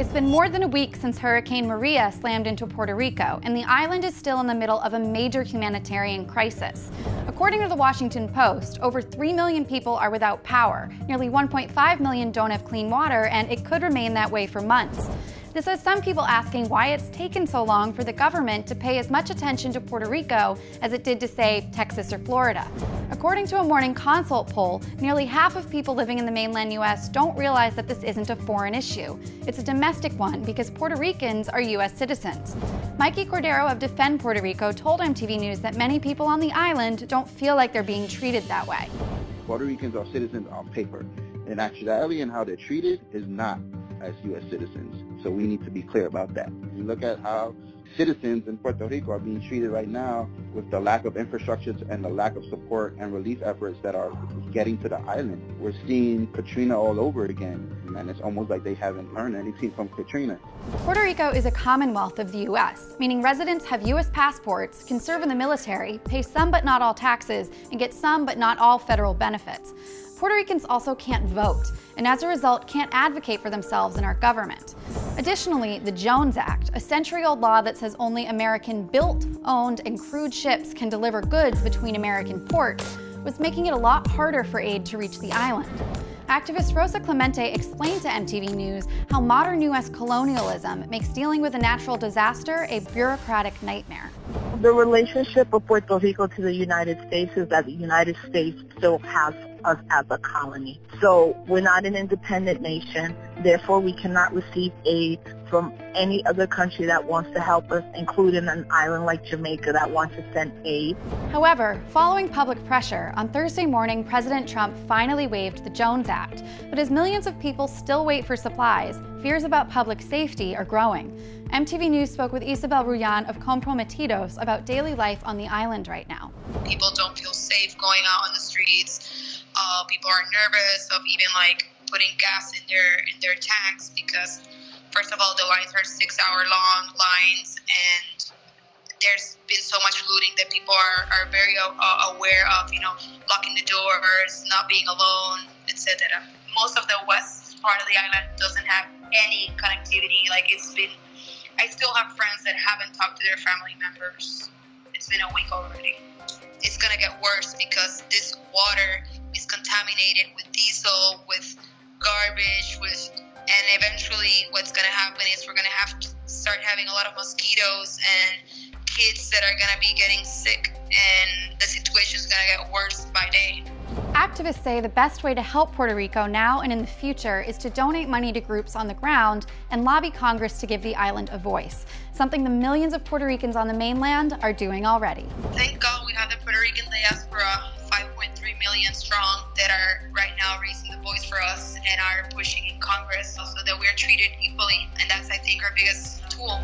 It's been more than a week since Hurricane Maria slammed into Puerto Rico, and the island is still in the middle of a major humanitarian crisis. According to the Washington Post, over 3 million people are without power, nearly 1.5 million don't have clean water, and it could remain that way for months. This has some people asking why it's taken so long for the government to pay as much attention to Puerto Rico as it did to, say, Texas or Florida. According to a Morning Consult poll, nearly half of people living in the mainland U.S. don't realize that this isn't a foreign issue. It's a domestic one because Puerto Ricans are U.S. citizens. Mikey Cordero of Defend Puerto Rico told MTV News that many people on the island don't feel like they're being treated that way. Puerto Ricans are citizens on paper. In actuality and how they're treated is not as U.S. citizens. So we need to be clear about that. You look at how citizens in Puerto Rico are being treated right now with the lack of infrastructure and the lack of support and relief efforts that are getting to the island. We're seeing Katrina all over again, and it's almost like they haven't learned anything from Katrina. Puerto Rico is a commonwealth of the U.S., meaning residents have U.S. passports, can serve in the military, pay some but not all taxes, and get some but not all federal benefits. Puerto Ricans also can't vote, and as a result can't advocate for themselves in our government. Additionally, the Jones Act, a century-old law that says only American-built, owned, and crewed ships can deliver goods between American ports, was making it a lot harder for aid to reach the island. Activist Rosa Clemente explained to MTV News how modern U.S. colonialism makes dealing with a natural disaster a bureaucratic nightmare. The relationship of Puerto Rico to the United States is that the United States still has us as a colony. So we're not an independent nation, therefore we cannot receive aid from any other country that wants to help us, including an island like Jamaica that wants to send aid. However, following public pressure, on Thursday morning, President Trump finally waived the Jones Act. But as millions of people still wait for supplies, fears about public safety are growing. MTV News spoke with Isabel Ruyan of Comprometidos about daily life on the island right now. People don't feel safe going out on the streets. People are nervous of even putting gas in their tanks because, first of all, the lines are 6-hour-long lines, and there's been so much looting that people are very aware of, locking the doors, not being alone, etc. Most of the west part of the island doesn't have any connectivity. I still have friends that haven't talked to their family members. It's been a week already. It's gonna get worse because this water is contaminated with diesel, with garbage, and eventually what's gonna happen is we're gonna have to start having a lot of mosquitoes and kids that are gonna be getting sick, and the situation's gonna get worse by day. Activists say the best way to help Puerto Rico now and in the future is to donate money to groups on the ground and lobby Congress to give the island a voice, something the millions of Puerto Ricans on the mainland are doing already. Thank God we have the Puerto Rican diaspora, 5.3 million strong, that are right now raising the voice for us and are pushing in Congress so that we're treated equally, and that's, I think, our biggest tool.